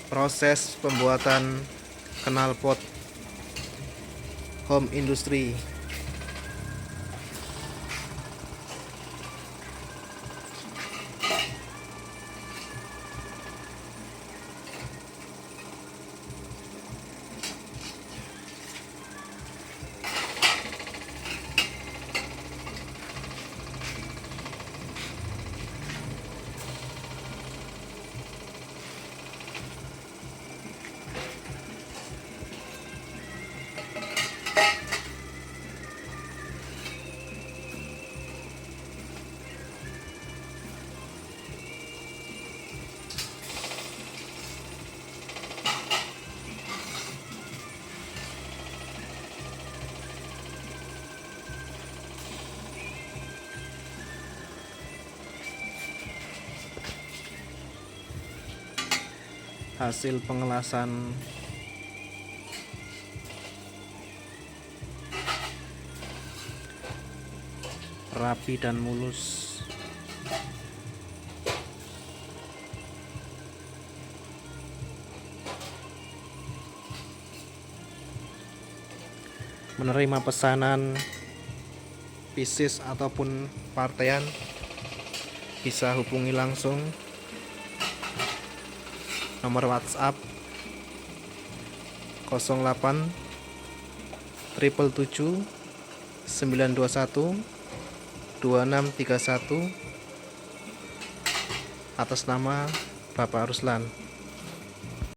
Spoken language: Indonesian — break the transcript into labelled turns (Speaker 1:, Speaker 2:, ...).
Speaker 1: proses pembuatan knalpot home industry. Hasil pengelasan rapi dan mulus. Menerima pesanan pieces ataupun partaian, bisa hubungi langsung nomor WhatsApp 08 777 921 2631 atas nama Bapak Ruslan.